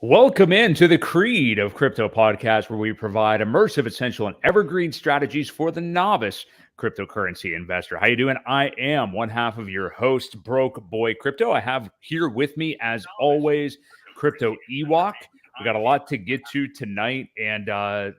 Welcome into the Creed of Crypto podcast, where we provide immersive, essential, and evergreen strategies for the novice cryptocurrency investor. How you doing? I am one half of your host, Broke Boy Crypto. I have here with me, as always, Crypto Ewok. We got a lot to get to tonight, and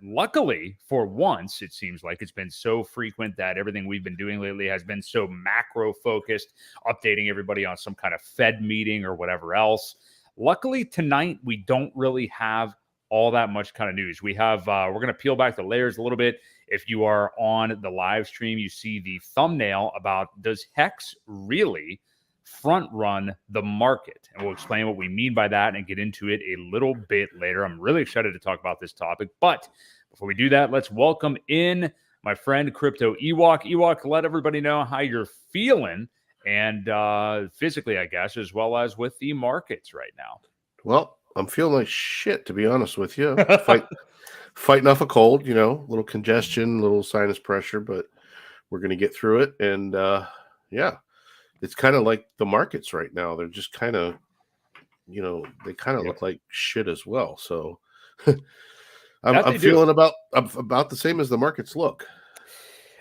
luckily, for once, it seems like it's been so frequent that everything we've been doing lately has been so macro focused, updating everybody on some kind of Fed meeting or whatever else. Luckily, tonight, we don't really have all that much kind of news. We have, we're going to peel back the layers a little bit. If you are on the live stream, you see the thumbnail about, does Hex really front run the market? And we'll explain what we mean by that and get into it a little bit later. I'm really excited to talk about this topic. But before we do that, let's welcome in my friend Crypto Ewok. Ewok, let everybody know how you're feeling, and physically, I guess, as well as with the markets right now. Well, I'm feeling like shit, to be honest with you. Fighting off a cold, a little congestion, a little sinus pressure, but we're going to get through it. And yeah, it's kind of like the markets right now. They're just kind of, they kind of look like shit as well. So I'm feeling about the same as the markets look.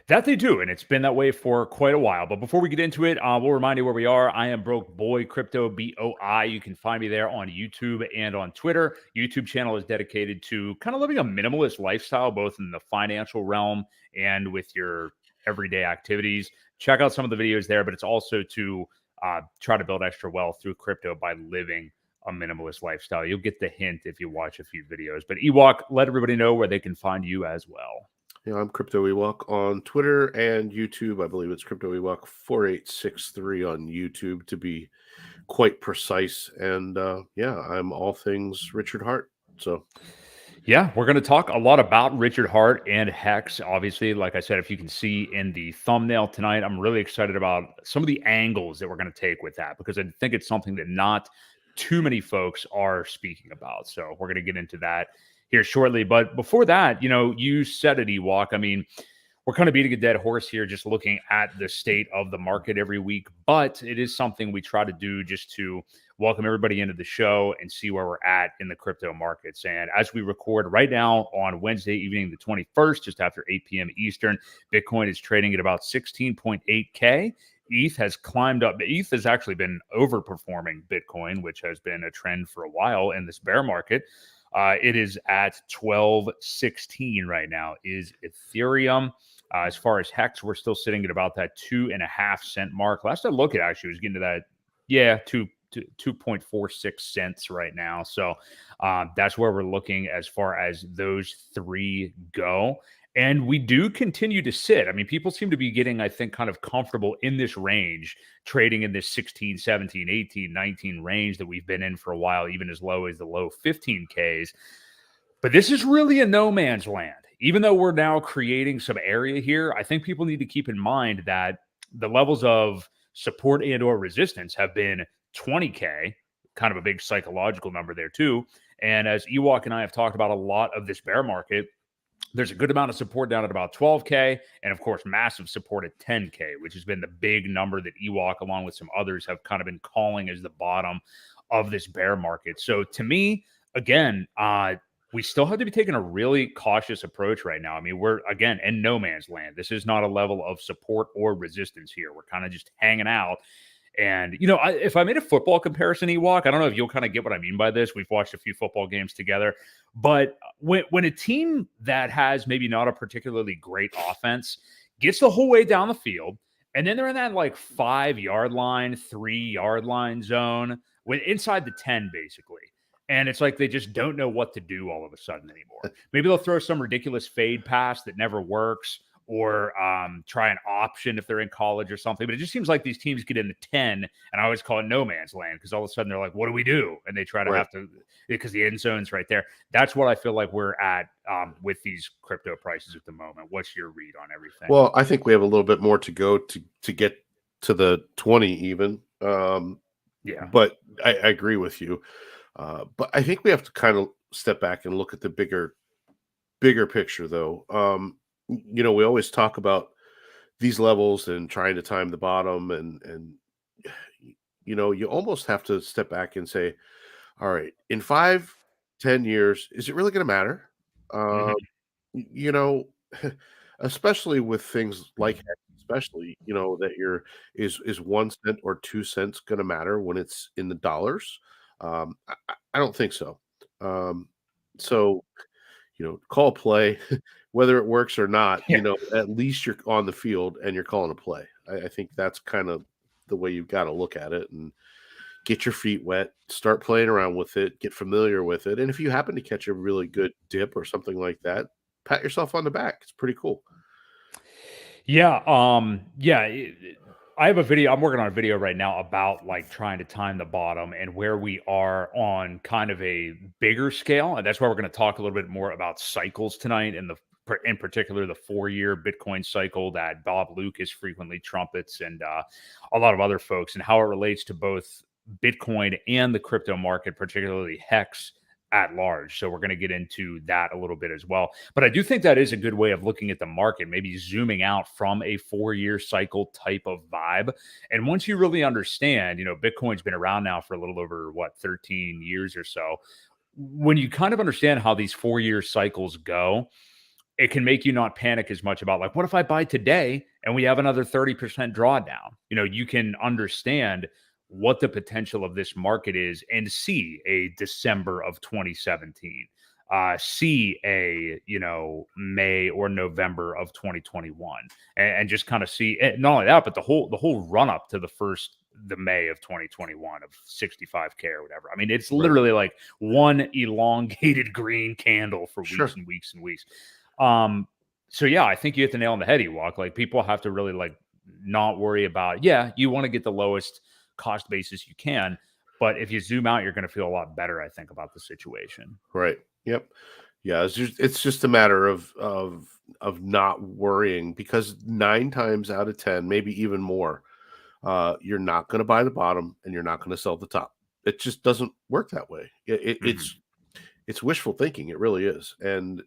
That they do, and it's been that way for quite a while. But before we get into it, we'll remind you where we are. I am Broke Boy Crypto, BOI. You can find me there on YouTube and on Twitter. YouTube channel is dedicated to kind of living a minimalist lifestyle, both in the financial realm and with your everyday activities. Check out some of the videos there, but it's also to try to build extra wealth through crypto by living a minimalist lifestyle. You'll get the hint if you watch a few videos. But Ewok, let everybody know where they can find you as well. Yeah, I'm Crypto Ewok on Twitter and YouTube. I believe it's Crypto Ewok 4863 on YouTube to be quite precise. And yeah, I'm all things Richard Hart. So yeah, we're going to talk a lot about Richard Hart and Hex. Obviously, like I said, if you can see in the thumbnail tonight, I'm really excited about some of the angles that we're going to take with that, because I think it's something that not too many folks are speaking about. So we're going to get into that here shortly. But before that, you said it, Ewok. I mean, we're kind of beating a dead horse here, just looking at the state of the market every week. But it is something we try to do just to welcome everybody into the show and see where we're at in the crypto markets. And as we record right now on Wednesday evening, the 21st, just after 8 p.m. Eastern, Bitcoin is trading at about 16.8K. ETH has climbed up. ETH has actually been overperforming Bitcoin, which has been a trend for a while in this bear market. It is at 12.16 right now, is Ethereum. As far as Hex, we're still sitting at about that 2.5 cent mark. Last I looked at, actually, was getting to that, 2.46 cents right now. So that's where we're looking as far as those three go. And we do continue to sit. I mean, people seem to be getting, I think, kind of comfortable in this range, trading in this 16, 17, 18, 19 range that we've been in for a while, even as low as the low 15Ks. But this is really a no man's land. Even though we're now creating some area here, I think people need to keep in mind that the levels of support and or resistance have been 20K, kind of a big psychological number there too. And as Ewok and I have talked about a lot of this bear market, there's a good amount of support down at about 12K, and of course, massive support at 10K, which has been the big number that Ewok, along with some others, have kind of been calling as the bottom of this bear market. So to me, again, we still have to be taking a really cautious approach right now. I mean, we're, again, in no man's land. This is not a level of support or resistance here. We're kind of just hanging out. And, if I made a football comparison, Ewok, I don't know if you'll kind of get what I mean by this. We've watched a few football games together. But when a team that has maybe not a particularly great offense gets the whole way down the field, and then they're in that 5-yard line, 3-yard line zone, inside the 10, basically. And it's like they just don't know what to do all of a sudden anymore. Maybe they'll throw some ridiculous fade pass that never works, or try an option if they're in college or something. But it just seems like these teams get in the 10, and I always call it no man's land, because all of a sudden they're like, what do we do? And they try to have to, because the end zone's right there. That's what I feel like we're at with these crypto prices at the moment. What's your read on everything? Well, I think we have a little bit more to go to get to the 20 even. Yeah. But I agree with you. But I think we have to kind of step back and look at the bigger picture, though. We always talk about these levels and trying to time the bottom, and you almost have to step back and say, all right, in 5 10 years, is it really going to matter? Uh, Mhm. you know, especially with things like hex, especially, that is 1 cent or 2 cents going to matter when it's in the dollars? I don't think so. Um, so, call a play, whether it works or not, Yeah. at least you're on the field and you're calling a play. I think that's kind of the way you've got to look at it, and get your feet wet, start playing around with it, get familiar with it. And if you happen to catch a really good dip or something like that, pat yourself on the back. It's pretty cool. Yeah, yeah, I have a video. I'm working on a video right now about like trying to time the bottom and where we are on kind of a bigger scale, and that's why we're going to talk a little bit more about cycles tonight, and in particular the 4-year Bitcoin cycle that Bob Lucas frequently trumpets, and a lot of other folks, and how it relates to both Bitcoin and the crypto market, particularly Hex at large. So we're going to get into that a little bit as well. But I do think that is a good way of looking at the market, maybe zooming out from a 4-year cycle type of vibe. And once you really understand, Bitcoin's been around now for a little over 13 years or so. When you kind of understand how these 4-year cycles go, it can make you not panic as much about like, what if I buy today and we have another 30% drawdown? You can understand what the potential of this market is and see a December of 2017, see a, May or November of 2021, and just kind of see, and not only that, but the whole run up to the May of 2021 of 65K or whatever. I mean, it's Right. literally like one elongated green candle for weeks Sure. and weeks and weeks. Um, so yeah, I think you hit the nail on the head, Ewok. Like people have to really like not worry about, yeah, you want to get the lowest cost basis you can, but if you zoom out, you're going to feel a lot better, I think, about the situation. Right. Yep. Yeah. It's just a matter of not worrying, because 9 times out of 10, maybe even more, you're not going to buy the bottom and you're not going to sell the top. It just doesn't work that way. Mhm. It's wishful thinking. It really is. And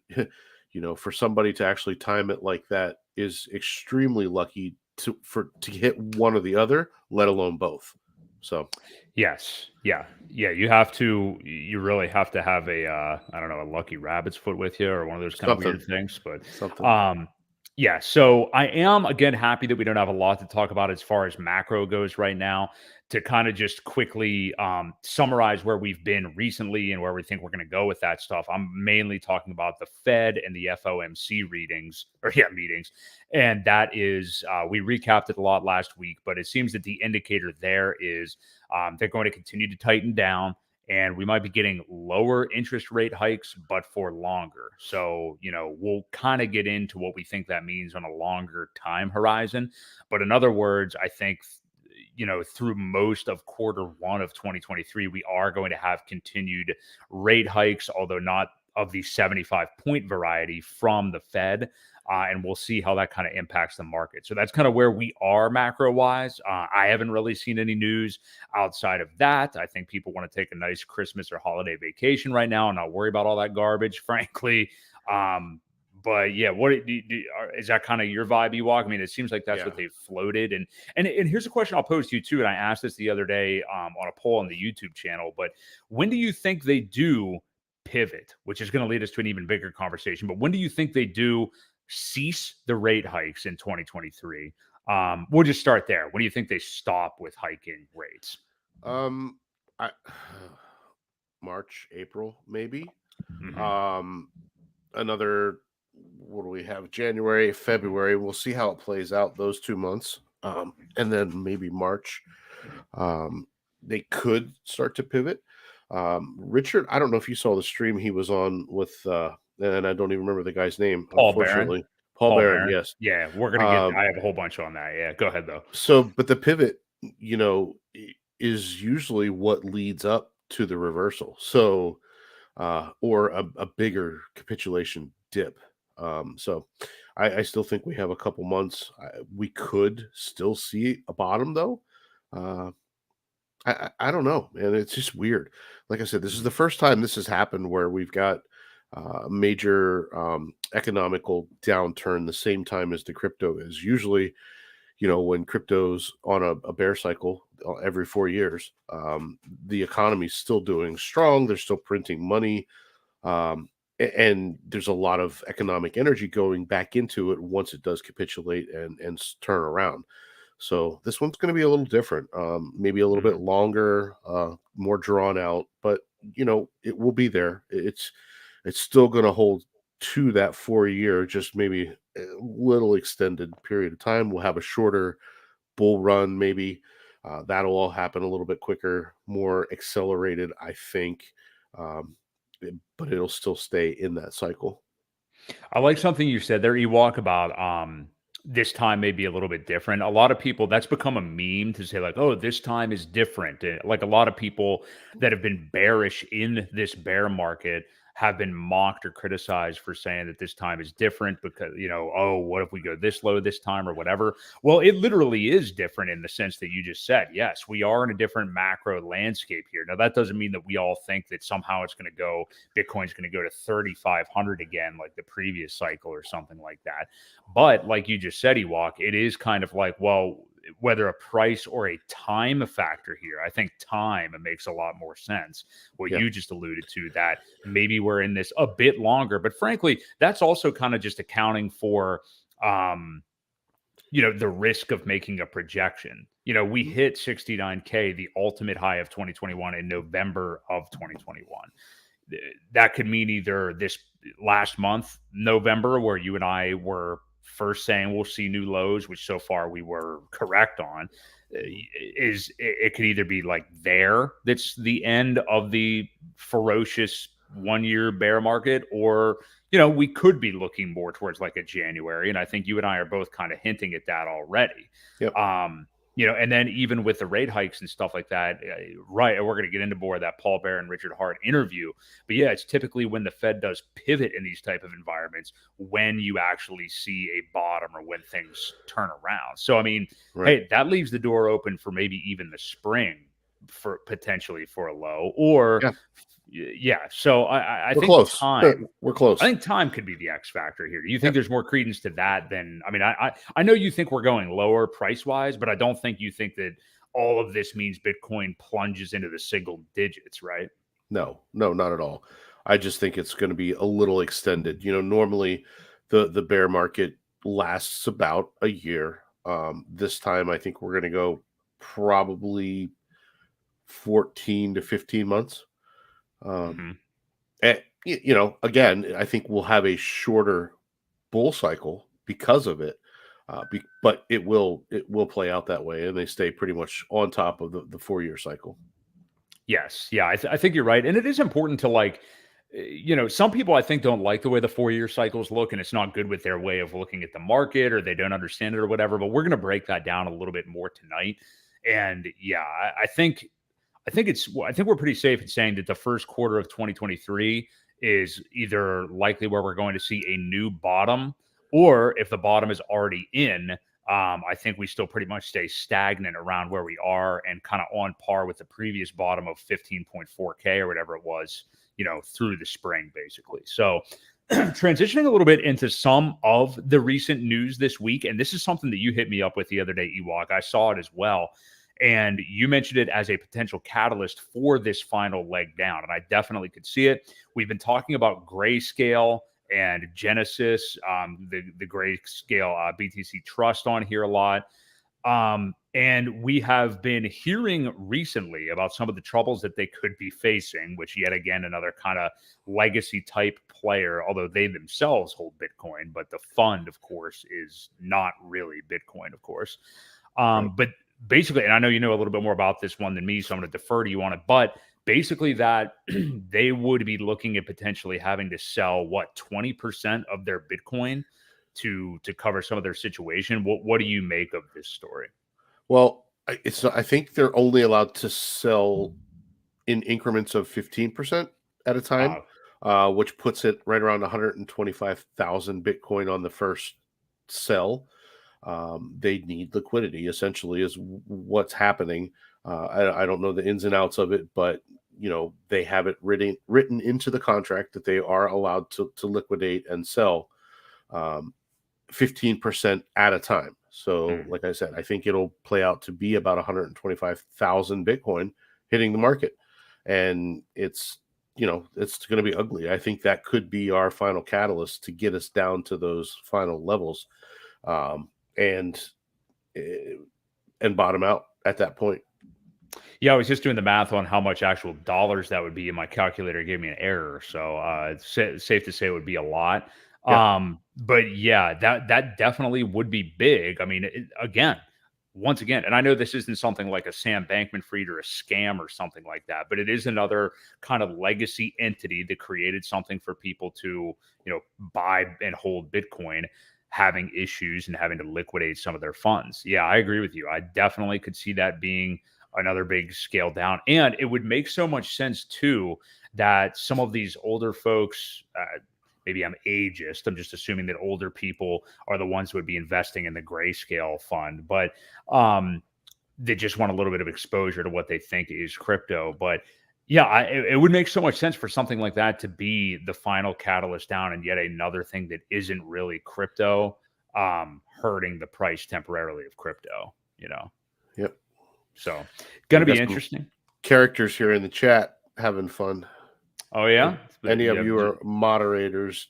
for somebody to actually time it like that is extremely lucky to hit one or the other, let alone both. So Yes. Yeah. Yeah. You really have to have I don't know, a lucky rabbit's foot with you or one of those kind of something, weird things. But, something. um, yeah. So I am, again, happy that we don't have a lot to talk about as far as macro goes right now. To kind of just quickly summarize where we've been recently and where we think we're going to go with that stuff. I'm mainly talking about the Fed and the FOMC readings, or yeah, meetings. And that is, we recapped it a lot last week, but it seems that the indicator there is they're going to continue to tighten down, and we might be getting lower interest rate hikes, but for longer. So, we'll kind of get into what we think that means on a longer time horizon. But in other words, I think, through most of Q1 of 2023, we are going to have continued rate hikes, although not of the 75-point variety from the Fed. And we'll see how that kind of impacts the market. So that's kind of where we are macro wise. I haven't really seen any news outside of that. I think people want to take a nice Christmas or holiday vacation right now and not worry about all that garbage, frankly. But yeah, is that kind of your vibe, Ewok? I mean, it seems like that's Yeah. what they've floated. And here's a question I'll pose to you too. And I asked this the other day on a poll on the YouTube channel. But when do you think they do pivot? Which is going to lead us to an even bigger conversation. But when do you think they do cease the rate hikes in 2023? We'll just start there. When do you think they stop with hiking rates? Um, I March, April, maybe. Hmm. Um, another, what do we have? January, February. We'll see how it plays out those 2 months. And then maybe March. They could start to pivot. Richard, I don't know if you saw the stream he was on with, and I don't even remember the guy's name, Paul Barron. unfortunately. Paul Paul Barron, Barron. yes. Yeah, we're gonna get. Um, I have a whole bunch on that. Yeah, go ahead though. but the pivot, is usually what leads up to the reversal. So, or a bigger capitulation dip. So I still think we have a couple months. We could still see a bottom though. Uh, I don't know, man. It's just weird. Like I said, this is the first time this has happened where we've got a major economical downturn the same time as the crypto is. Usually, when crypto's on a bear cycle every 4 years, the economy's still doing strong. They're still printing money. And there's a lot of economic energy going back into it once it does capitulate and turn around. So this one's going to be a little different, maybe a little bit Mhm. longer, more drawn out, but it will be there. It's still going to hold to that 4 year, just maybe a little extended period of time. We'll have a shorter bull run, maybe. That'll all happen a little bit quicker, more accelerated, I think. Um, but it'll still stay in that cycle. I like something you said there, Ewok, about this time may be a little bit different. A lot of people, that's become a meme to say like, "Oh, this time is different." Like a lot of people that have been bearish in this bear market have been mocked or criticized for saying that this time is different because, oh, what if we go this low this time or whatever? Well, it literally is different in the sense that you just said. Yes, we are in a different macro landscape here. Now, that doesn't mean that we all think that somehow it's going to go Bitcoin's going to go to 3,500 again, like the previous cycle or something like that. But like you just said, Ewok, it is kind of like, well, whether a price or a time factor here, I think time makes a lot more sense. What Yeah. you just alluded to, that maybe we're in this a bit longer, but frankly, that's also kind of just accounting for, the risk of making a projection. We hit 69K, the ultimate high of 2021 in November of 2021. That could mean either this last month, November, where you and I were first saying we'll see new lows, which so far we were correct on. Is it could either be like that's the end of the ferocious 1 year bear market, or we could be looking more towards like a January. And I think you and I are both kind of hinting at that already. Yep. And then even with the rate hikes and stuff like that, right? And we're going to get into more of that Paul Bear and Richard Hart interview. But yeah, it's typically when the Fed does pivot in these type of environments when you actually see a bottom or when things turn around. So I mean, Right. hey, that leaves the door open for maybe even the spring for potentially for a low, or Yeah. yeah. So I We're think close. time. We're I close. think time could be the X factor here. Do you Yeah. think there's more credence to that than? I mean, I know you think we're going lower price wise, but I don't think you think that all of this means Bitcoin plunges into the single digits, right? No, no, not at all. I just think it's going to be a little extended. Normally the bear market lasts about a year. This time I think we're going to go probably 14 to 15 months. Um, Hmm. and, again, I think we'll have a shorter bull cycle because of it. But it will play out that way, and they stay pretty much on top of the 4 year cycle. Yes, yeah, I think you're right, and it is important to like, some people I think don't like the way the 4 year cycles look, and it's not good with their way of looking at the market, or they don't understand it, or whatever. But we're going to break that down a little bit more tonight, and yeah, I think we're pretty safe in saying that the first quarter of 2023 is either likely where we're going to see a new bottom, or if the bottom is already in, I think we still pretty much stay stagnant around where we are and kind of on par with the previous bottom of 15.4K or whatever it was, through the spring, basically. So, transitioning a little bit into some of the recent news this week, and this is something that you hit me up with the other day, Ewok. I saw it as well. And you mentioned it as a potential catalyst for this final leg down. And I definitely could see it. We've been talking about Grayscale and Genesis, the Grayscale BTC Trust on here a lot. And we have been hearing recently about some of the troubles that they could be facing, which yet again, another kind of legacy type player, although they themselves hold Bitcoin, but the fund, of course, is not really Bitcoin, of course. Right. But basically, and I know you know a little bit more about this one than me, so I'm going to defer to you on it. But basically, that they would be looking at potentially having to sell 20% of their Bitcoin to cover some of their situation. What do you make of this story? Well, I think they're only allowed to sell in increments of 15% at a time, Uh, which puts it right around 125,000 Bitcoin on the first sell. They need liquidity, essentially, is what's happening. I don't know the ins and outs of it, but they have it written into the contract that they are allowed to liquidate and sell. Um, 15% at a time. So, Mm. like I said, I think it'll play out to be about 125,000 Bitcoin hitting the market. And it's, it's going to be ugly. I think that could be our final catalyst to get us down to those final levels, um, and eh, and bottom out at that point. Yeah, I was just doing the math on how much actual dollars that would be, and my calculator gave me an error. So it's safe to say it would be a lot. Yeah. But yeah, that definitely would be big. I mean, once again, and I know this isn't something like a Sam Bankman-Fried or a scam or something like that, but it is another kind of legacy entity that created something for people to, buy and hold Bitcoin, having issues and having to liquidate some of their funds. Yeah, I agree with you. I definitely could see that being another big scale down. And it would make so much sense too that some of these older folks, maybe I'm ageist, I'm just assuming that older people are the ones who would be investing in the grayscale fund, but they just want a little bit of exposure to what they think is crypto. But yeah, it would make so much sense for something like that to be the final catalyst down, and yet another thing that isn't really crypto, hurting the price temporarily of crypto, Yep. So, gonna We got be some interesting. characters here in the chat having fun. Oh yeah, Any of you are moderators,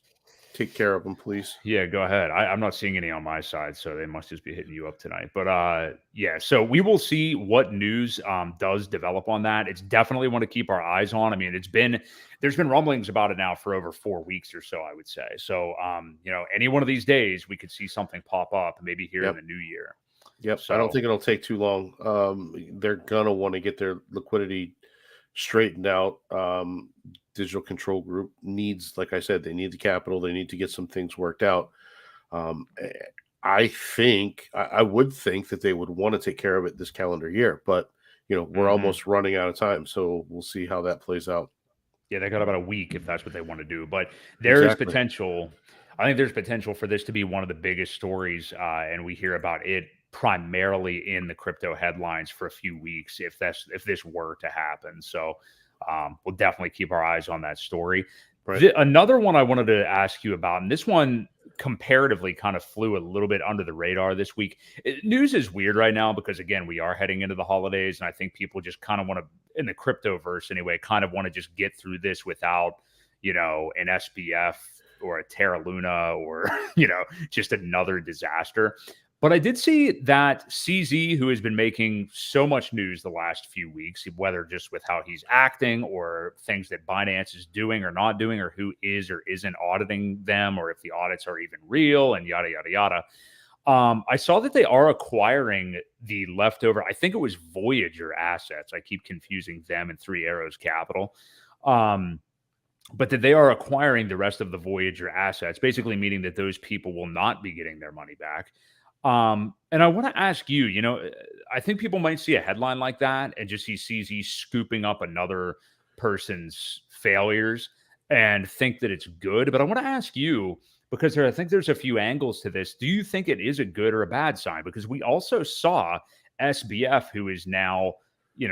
take care of them, please. yeah. Go ahead. I'm not seeing any on my side, so they must just be hitting you up tonight. But yeah. So we will see what news does develop on that. It's definitely one to keep our eyes on. I mean, there's been rumblings about it now for over 4 weeks or so, I would say. So any one of these days we could see something pop up, maybe here in the new year. Yep. So I don't think it'll take too long. They're gonna want to get their liquidity straightened out. Digital Control Group needs, like I said, they need the capital. They need to get some things worked out. I would think that they would want to take care of it this calendar year, but we're almost running out of time, so we'll see how that plays out. Yeah, they got about a week if that's what they want to do. But there is Exactly. potential. I think there's potential for this to be one of the biggest stories, and we hear about it primarily in the crypto headlines for a few weeks if this were to happen. So we'll definitely keep our eyes on that story. Right. Another one I wanted to ask you about, and this one comparatively kind of flew a little bit under the radar this week. News is weird right now because, again, we are heading into the holidays, and I think people just kind of want to, in the crypto verse anyway, kind of want to just get through this without, an SBF or a Terra Luna or, just another disaster. But I did see that CZ, who has been making so much news the last few weeks, whether just with how he's acting or things that Binance is doing or not doing, or who is or isn't auditing them, or if the audits are even real, and yada, yada, yada. I saw that they are acquiring the leftover, I think it was Voyager assets. I keep confusing them and Three Arrows Capital. But that they are acquiring the rest of the Voyager assets, basically meaning that those people will not be getting their money back. And I want to ask you, I think people might see a headline like that and just see CZ scooping up another person's failures and think that it's good. But I want to ask you, because I think there's a few angles to this. Do you think it is a good or a bad sign? Because we also saw SBF, who is now,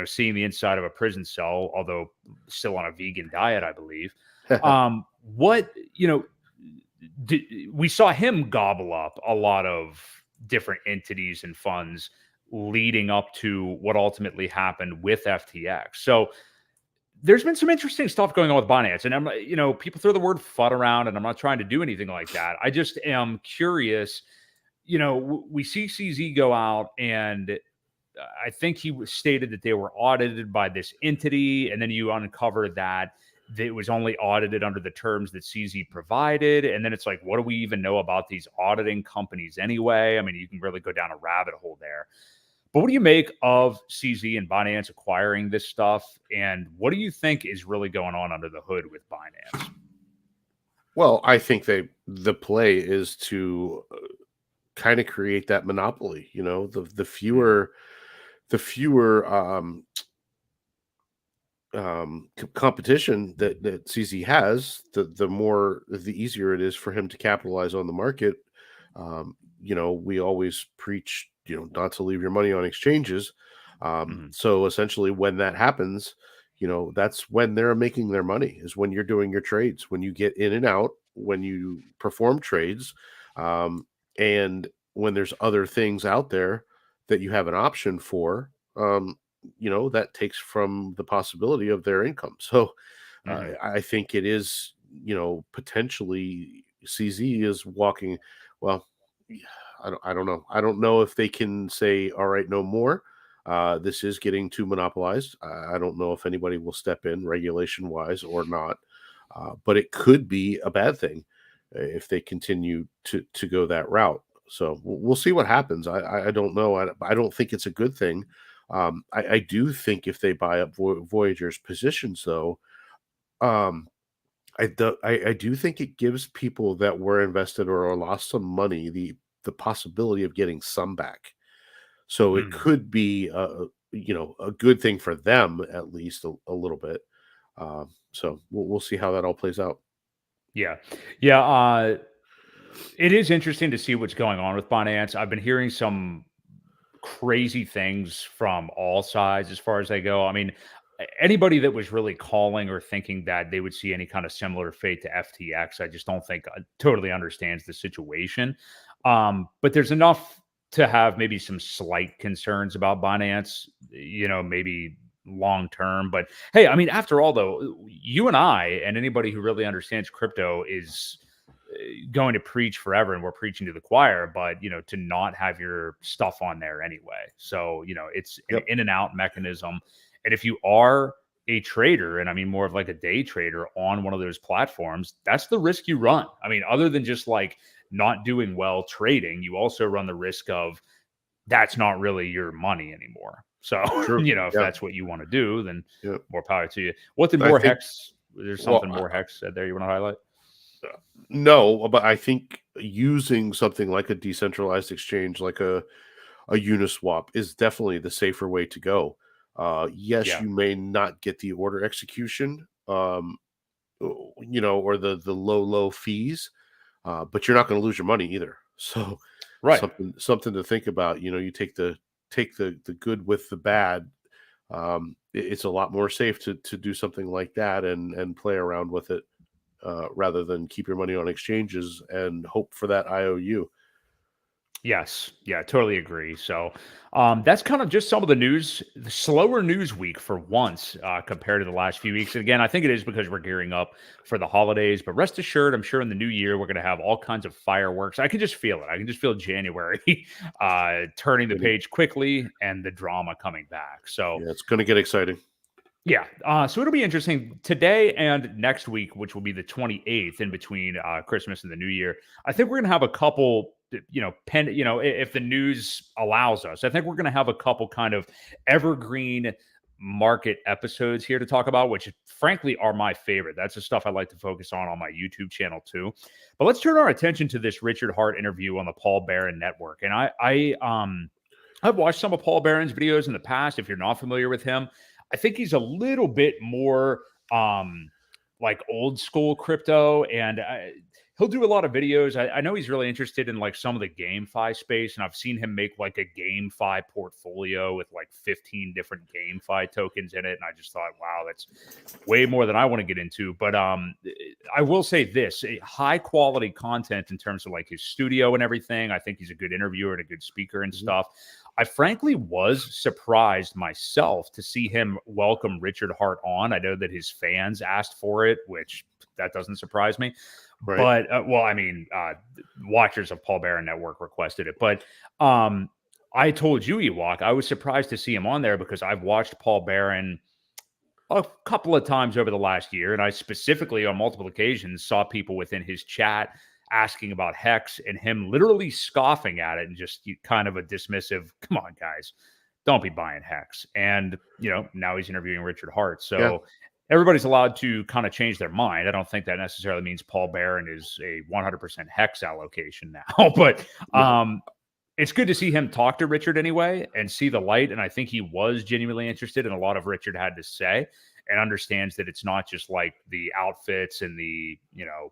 seeing the inside of a prison cell, although still on a vegan diet, I believe. We saw him gobble up a lot of different entities and funds leading up to what ultimately happened with FTX. So there's been some interesting stuff going on with Binance, and I'm, people throw the word FUD around, and I'm not trying to do anything like that. I just am curious. We see CZ go out, and I think he stated that they were audited by this entity, and then you uncover that it was only audited under the terms that CZ provided. And then it's like, what do we even know about these auditing companies anyway? I mean, you can really go down a rabbit hole there. But what do you make of CZ and Binance acquiring this stuff? And what do you think is really going on under the hood with Binance? Well, I think the play is to kind of create that monopoly. The fewer competition that CZ has, the easier it is for him to capitalize on the market. We always preach, not to leave your money on exchanges. So essentially, when that happens, that's when they're making their money, is when you're doing your trades, when you get in and out, when you perform trades. And when there's other things out there that you have an option for, that takes from the possibility of their income. So Mhm. I think it is, potentially CZ is walking. Well, yeah, I don't know. I don't know if they can say, all right, no more. This is getting too monopolized. I don't know if anybody will step in regulation wise or not. But it could be a bad thing if they continue to go that route. So we'll see what happens. I don't know. I don't think it's a good thing. I do think if they buy up Voyager's positions, though, um, I do think it gives people that were invested or lost some money the possibility of getting some back. So it Mhm. could be a good thing for them at least a little bit. So we'll see how that all plays out. Yeah. Yeah, it is interesting to see what's going on with Binance. I've been hearing some crazy things from all sides as far as they go. I mean, anybody that was really calling or thinking that they would see any kind of similar fate to FTX, I just don't think totally understands the situation. But there's enough to have maybe some slight concerns about Binance, maybe long term. But hey, I mean, after all, though, you and I and anybody who really understands crypto is going to preach forever, and we're preaching to the choir, but to not have your stuff on there anyway. So it's an Yep. in and out mechanism. And if you are a trader, and I mean more of like a day trader on one of those platforms, that's the risk you run. I mean, other than just like not doing well trading, you also run the risk of that's not really your money anymore. So, True. if Yeah. that's what you want to do, then Yeah. more power to you. What did I more think. Hex? There's Well, something more Hex said there you want to highlight? no, but I think using something like a decentralized exchange, like a Uniswap, is definitely the safer way to go. Yes, Yeah. you may not get the order execution, or the low fees, but you're not going to lose your money either. So Right. something to think about. You take the good with the bad. It's a lot more safe to do something like that and play around with it rather than keep your money on exchanges and hope for that IOU. Yes. Yeah, totally agree. So that's kind of just some of the slower news week for once compared to the last few weeks. And again, I think it is because we're gearing up for the holidays, but rest assured, I'm sure in the new year, we're going to have all kinds of fireworks. I can just feel it. I can just feel January turning the Gonna- page quickly and the drama coming back. So Yeah, it's going to get exciting. yeah. So it'll be interesting today and next week, which will be the 28th in between Christmas and the New Year. I think we're going to have a couple, if the news allows us, I think we're going to have a couple kind of evergreen market episodes here to talk about, which frankly are my favorite. That's the stuff I like to focus on my YouTube channel too. But let's turn our attention to this Richard Hart interview on the Paul Barron Network. And I've watched some of Paul Barron's videos in the past. If you're not familiar with him, I think he's a little bit more like old school crypto, and he'll do a lot of videos. I know he's really interested in like some of the GameFi space, and I've seen him make like a GameFi portfolio with like 15 different GameFi tokens in it, and I just thought, wow, that's way more than I want to get into. But I will say this: high quality content in terms of like his studio and everything. I think he's a good interviewer and a good speaker and Mhm. stuff. I frankly was surprised myself to see him welcome Richard Hart on. I know that his fans asked for it, which that doesn't surprise me. Right. But well, I mean, watchers of Paul Barron Network requested it. But um, I told you, Ewok, I was surprised to see him on there because I've watched Paul Barron a couple of times over the last year, and I specifically on multiple occasions saw people within his chat asking about Hex and him literally scoffing at it and just kind of a dismissive, come on, guys, don't be buying Hex. And, now he's interviewing Richard Hart. Yeah. So everybody's allowed to kind of change their mind. I don't think that necessarily means Paul Barron is a 100% Hex allocation now, but No. it's good to see him talk to Richard anyway and see the light. And I think he was genuinely interested in a lot of Richard had to say and understands that it's not just like the outfits and the,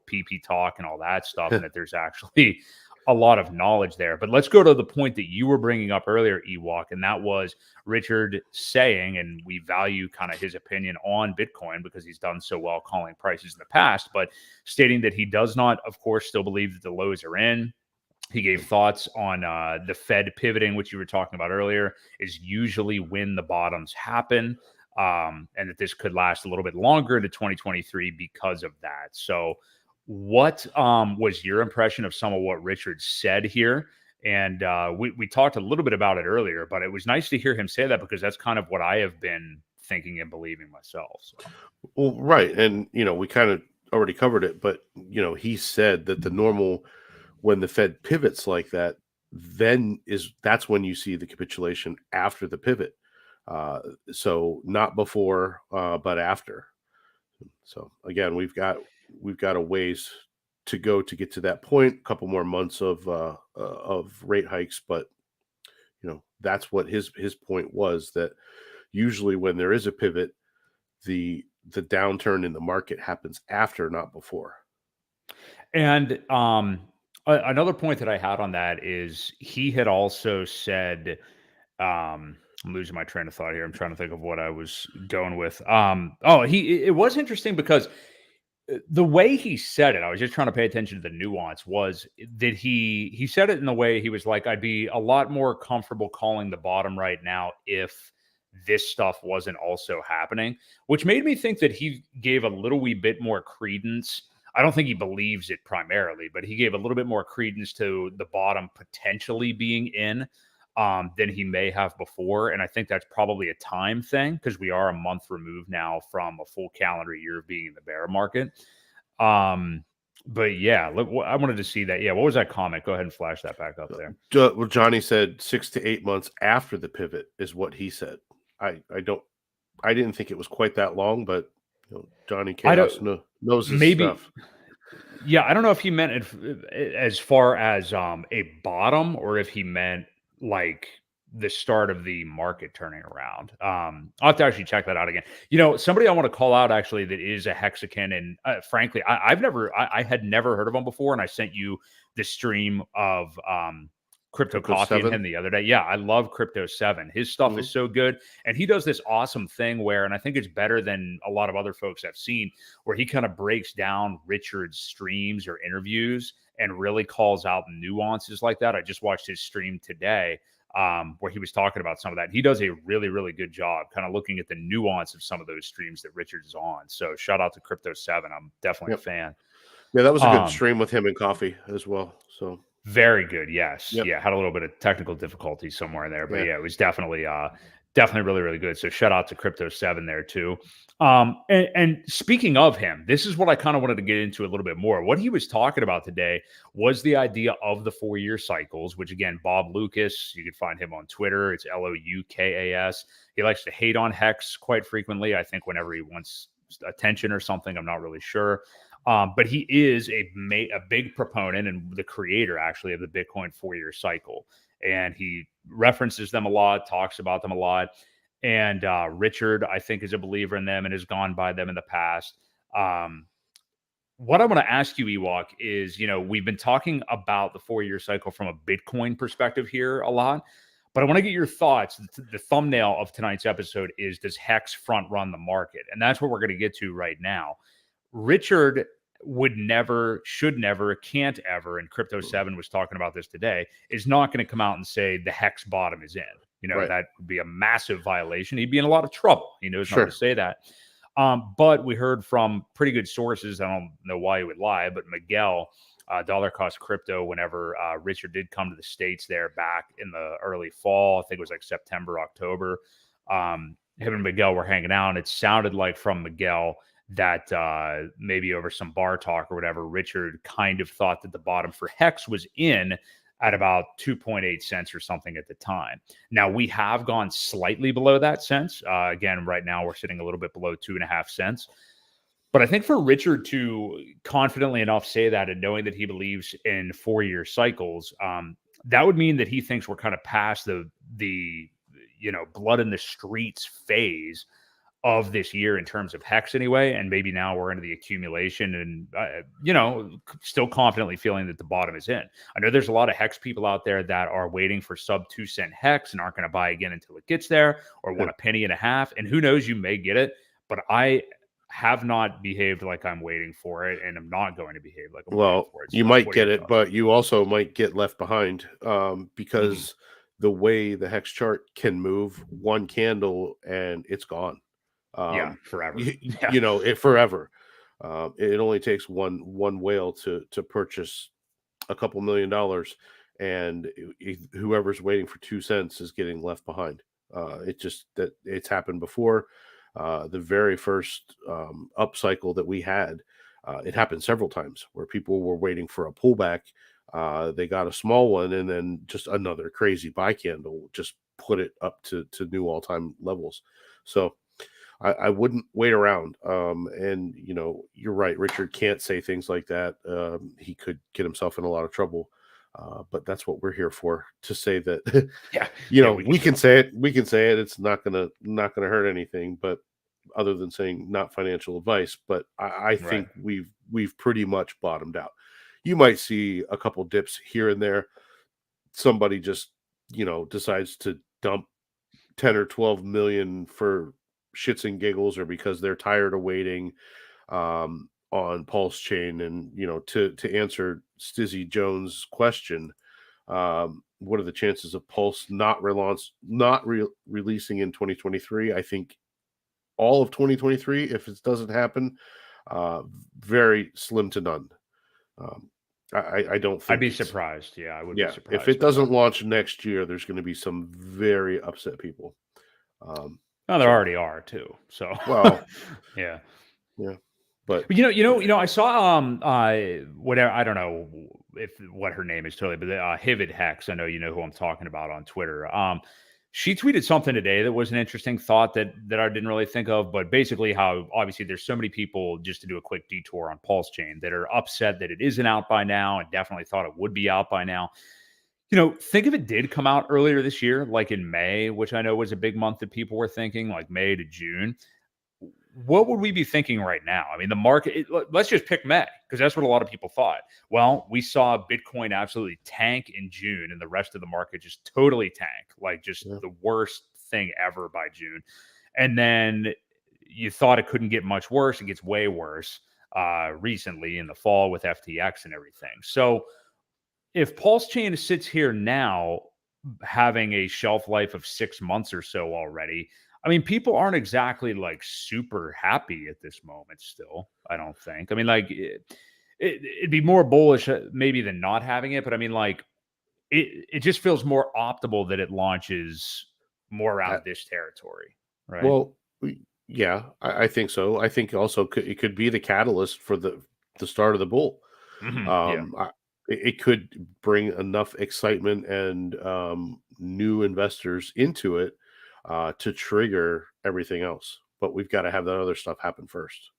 PP talk and all that stuff, and that there's actually a lot of knowledge there. But let's go to the point that you were bringing up earlier, Ewok, and that was Richard saying, and we value kind of his opinion on Bitcoin because he's done so well calling prices in the past, but stating that he does not, of course, still believe that the lows are in. He gave thoughts on the Fed pivoting, which you were talking about earlier, is usually when the bottoms happen, and that this could last a little bit longer into 2023 because of that. So, what was your impression of some of what Richard said here? And we talked a little bit about it earlier, but it was nice to hear him say that because that's kind of what I have been thinking and believing myself. So. Well, right. And, we kind of already covered it, but, he said that the normal, when the Fed pivots like that, that's when you see the capitulation after the pivot. So not before, but after. So again, we've got a ways to go to get to that point. A couple more months of rate hikes, but that's what his point was, that usually when there is a pivot, the downturn in the market happens after, not before. And another point that I had on that is he had also said, I'm losing my train of thought here. I'm trying to think of what I was going with. It was interesting because the way he said it, I was just trying to pay attention to the nuance, was that he said it in the way he was like, I'd be a lot more comfortable calling the bottom right now if this stuff wasn't also happening, which made me think that he gave a little wee bit more credence. I don't think he believes it primarily, but he gave a little bit more credence to the bottom potentially being in than he may have before. And I think that's probably a time thing because we are a month removed now from a full calendar year of being in the bear market. But yeah, look, I wanted to see that. Yeah, what was that comment? Go ahead and flash that back up there. Well, Johnny said 6 to 8 months after the pivot is what he said. I didn't think it was quite that long, but Johnny Chaos knows his stuff. Yeah, I don't know if he meant it as far as a bottom or if he meant like the start of the market turning around. I'll have to actually check that out again. Somebody I want to call out actually that is a Hexagon, and frankly, I had never heard of him before, and I sent you the stream of Crypto Coffee 7? and him the other day. Yeah, I love Crypto 7. His stuff is so good. And he does this awesome thing where, and I think it's better than a lot of other folks I've seen, where he kind of breaks down Richard's streams or interviews and really calls out nuances like that. I just watched his stream today where he was talking about some of that. He does a really, really good job kind of looking at the nuance of some of those streams that Richard is on. So shout out to Crypto 7. I'm definitely a fan. Yeah, that was a good stream with him and Coffee as well. So very good. Yes. Yep. Yeah. Had a little bit of technical difficulty somewhere in there, but yeah, it was definitely really, really good. So shout out to Crypto 7 there too. And speaking of him, this is what I kind of wanted to get into a little bit more. What he was talking about today was the idea of the 4-year cycles, which again, Bob Lucas, you can find him on Twitter. It's Loukas. He likes to hate on Hex quite frequently. I think whenever he wants attention or something, I'm not really sure. But he is a big proponent and the creator, actually, of the Bitcoin 4-year cycle. And he references them a lot, talks about them a lot. And Richard, I think, is a believer in them and has gone by them in the past. What I want to ask you, Ewok, is, we've been talking about the 4-year cycle from a Bitcoin perspective here a lot. But I want to get your thoughts. The thumbnail of tonight's episode is, does Hex front run the market? And that's what we're going to get to right now. Richard would never, should never, can't ever, and Crypto 7 was talking about this today, is not going to come out and say the Hex bottom is in. Right. That would be a massive violation. He'd be in a lot of trouble. He knows not to say that. But we heard from pretty good sources. I don't know why he would lie, but Miguel, Dollar Cost Crypto, whenever Richard did come to the States there back in the early fall, I think it was like September, October, him and Miguel were hanging out, and it sounded like from Miguel that maybe over some bar talk or whatever, Richard kind of thought that the bottom for Hex was in at about 2.8 cents or something at the time. Now, we have gone slightly below that cents. Again, right now we're sitting a little bit below 2.5 cents. But I think for Richard to confidently enough say that, and knowing that he believes in 4-year cycles, that would mean that he thinks we're kind of past the blood in the streets phase of this year in terms of Hex anyway. And maybe now we're into the accumulation and, still confidently feeling that the bottom is in. I know there's a lot of Hex people out there that are waiting for sub 2-cent Hex and aren't going to buy again until it gets there, or want a penny and a half. And who knows, you may get it. But I have not behaved like I'm waiting for it, and I'm not going to behave like I'm waiting Well, for it. you So, might what are get your it, thoughts? but you also might get left behind Mhm. because the way the hex chart can move one candle and it's gone. Yeah, Um, forever. Yeah, you know, it forever. It only takes one whale to purchase a couple $1,000,000, and whoever's waiting for 2 cents is getting left behind. It just that it's happened before. The very first upcycle that we had, it happened several times where people were waiting for a pullback. They got a small one, and then just another crazy buy candle just put it up to new all time levels. So I wouldn't wait around. And you're right. Richard can't say things like that. He could get himself in a lot of trouble. But that's what we're here for, to say that yeah, yeah. We can we can joke. say it. We can say it. It's not gonna hurt anything. But other than saying not financial advice, but I Right. think we've pretty much bottomed out. You might see a couple dips here and there. Somebody just decides to dump 10 or 12 million for shits and giggles, or because they're tired of waiting on Pulse Chain. And to answer Stizzy Jones' question, what are the chances of Pulse not releasing in 2023? I think all of 2023, if it doesn't happen, uh, very slim to none. Um, I don't I'd think be it's surprised. Yeah, I would be yeah. If surprised it by that. doesn't launch next year, there's going to be some very upset people. Um, No, there so already are too. So, well, yeah. yeah, but But, I saw whatever, I don't know if what her name is totally, but Hivid Hex. I know you know who I'm talking about on Twitter. She tweeted something today that was an interesting thought that I didn't really think of, but basically how obviously there's so many people, just to do a quick detour on Pulse Chain, that are upset that it isn't out by now, and definitely thought it would be out by now. Think if it did come out earlier this year, like in May, which I know was a big month that people were thinking, like May to June. What would we be thinking right now? I mean, the market, let's just pick May, because that's what a lot of people thought. Well, we saw Bitcoin absolutely tank in June, and the rest of the market just totally tank, like just yeah, the worst thing ever by June. And then you thought it couldn't get much worse. It gets way worse recently in the fall with FTX and everything. So if Pulse Chain sits here now, having a shelf life of 6 months or so already, I mean, people aren't exactly like super happy at this moment still, I don't think. I mean, like, it'd be more bullish maybe than not having it, but I mean, like, it just feels more optimal that it launches more around that this territory, right? well, yeah, I think so. I think also it could be the catalyst for the start of the bull. Yeah. I, it could bring enough excitement and new investors into it to trigger everything else. But we've got to have that other stuff happen first.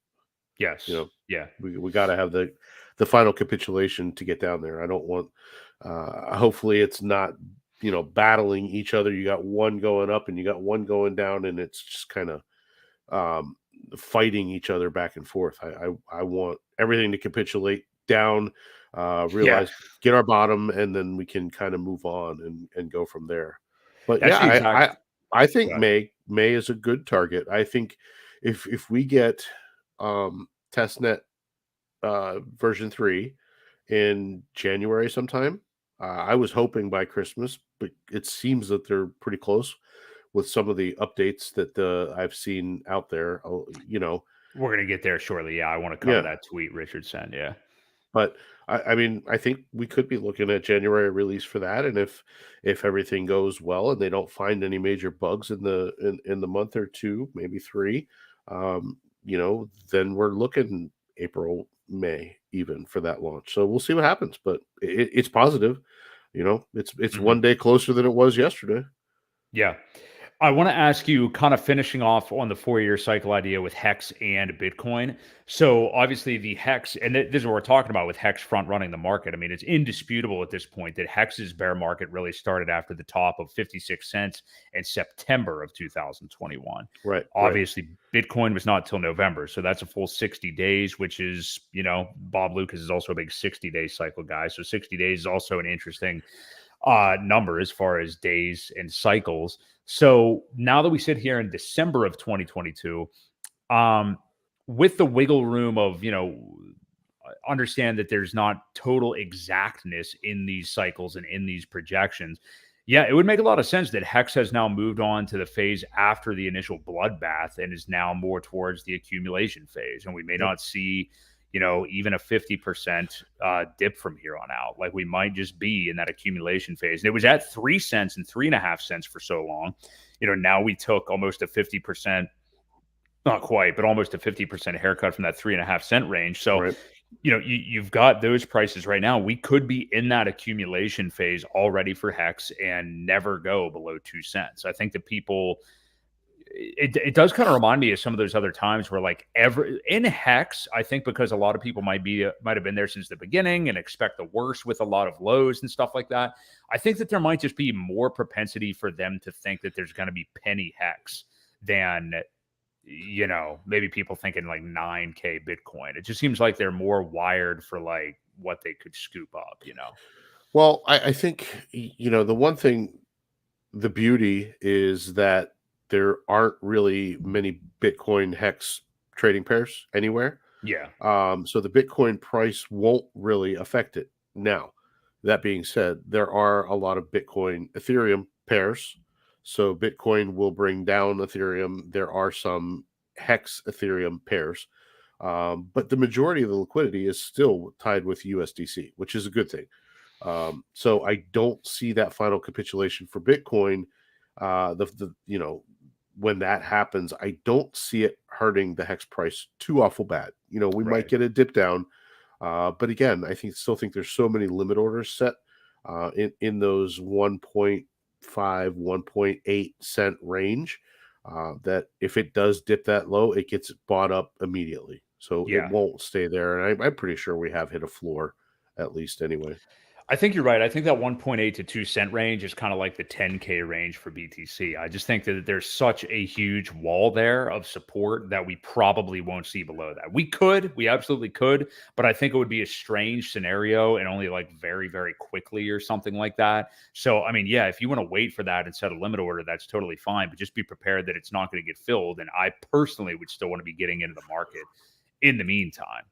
You Yes. know, Yeah. we got to have the final capitulation to get down there. I don't want. Hopefully, it's not battling each other. You got one going up and you got one going down, and it's just kind of um, fighting each other back and forth. I want everything to capitulate down, Yeah. realize get our bottom, and then we can kind of move on and go from there. But That's yeah, the I exact. I think Go May is a good target. I think if we get testnet version 3 in January sometime. I was hoping by Christmas, but it seems that they're pretty close with some of the updates that I've seen out there. We're going to get there shortly. Yeah. I want to cover Yeah, that tweet Richard sent. Yeah. but I mean, I think we could be looking at January release for that, and if everything goes well and they don't find any major bugs in the month or two, maybe 3, then we're looking April, May even for that launch. So we'll see what happens, but it's positive. It's Mhm. one day closer than it was yesterday. Yeah. I want to ask you, kind of finishing off on the 4-year cycle idea with Hex and Bitcoin. So, obviously, the Hex, and this is what we're talking about with Hex front running the market. I mean, it's indisputable at this point that Hex's bear market really started after the top of 56 cents in September of 2021. Right, right. Obviously, Bitcoin was not till November. So, that's a full 60 days, which is, Bob Lucas is also a big 60-day cycle guy. So, 60 days is also an interesting number as far as days and cycles. So now that we sit here in December of 2022, um, with the wiggle room of, understand that there's not total exactness in these cycles and in these projections. Yeah, it would make a lot of sense that Hex has now moved on to the phase after the initial bloodbath and is now more towards the accumulation phase. And we may Yep. not see, even a 50% dip from here on out. Like we might just be in that accumulation phase. And it was at 3 cents and 3.5 cents for so long. Now we took almost a 50%, not quite, but almost a 50% haircut from that 3.5 cent range. So, Right. you've got those prices right now. We could be in that accumulation phase already for Hex and never go below 2 cents. I think that people, it does kind of remind me of some of those other times where like in Hex, I think because a lot of people might have been there since the beginning and expect the worst with a lot of lows and stuff like that. I think that there might just be more propensity for them to think that there's going to be penny Hex than maybe people thinking like 9K Bitcoin. It just seems like they're more wired for like what they could scoop up. Well, I think, the one thing, the beauty is that there aren't really many Bitcoin Hex trading pairs anywhere. Yeah. So the Bitcoin price won't really affect it. Now, that being said, there are a lot of Bitcoin Ethereum pairs. So Bitcoin will bring down Ethereum. There are some Hex Ethereum pairs. But the majority of the liquidity is still tied with USDC, which is a good thing. So I don't see that final capitulation for Bitcoin. When that happens, I don't see it hurting the Hex price too awful bad. We might Right. get a dip down, but again, still think there's so many limit orders set in those 1.5, 1.8 cent range that if it does dip that low, it gets bought up immediately. So it Yeah. won't stay there, and I'm pretty sure we have hit a floor at least anyway. I think you're right. I think that 1.8 to 2 cent range is kind of like the 10K range for BTC. I just think that there's such a huge wall there of support that we probably won't see below that. We absolutely could, but I think it would be a strange scenario and only like very, very quickly or something like that. So, I mean, yeah, if you want to wait for that and set a limit order, that's totally fine, but just be prepared that it's not going to get filled. And I personally would still want to be getting into the market in the meantime.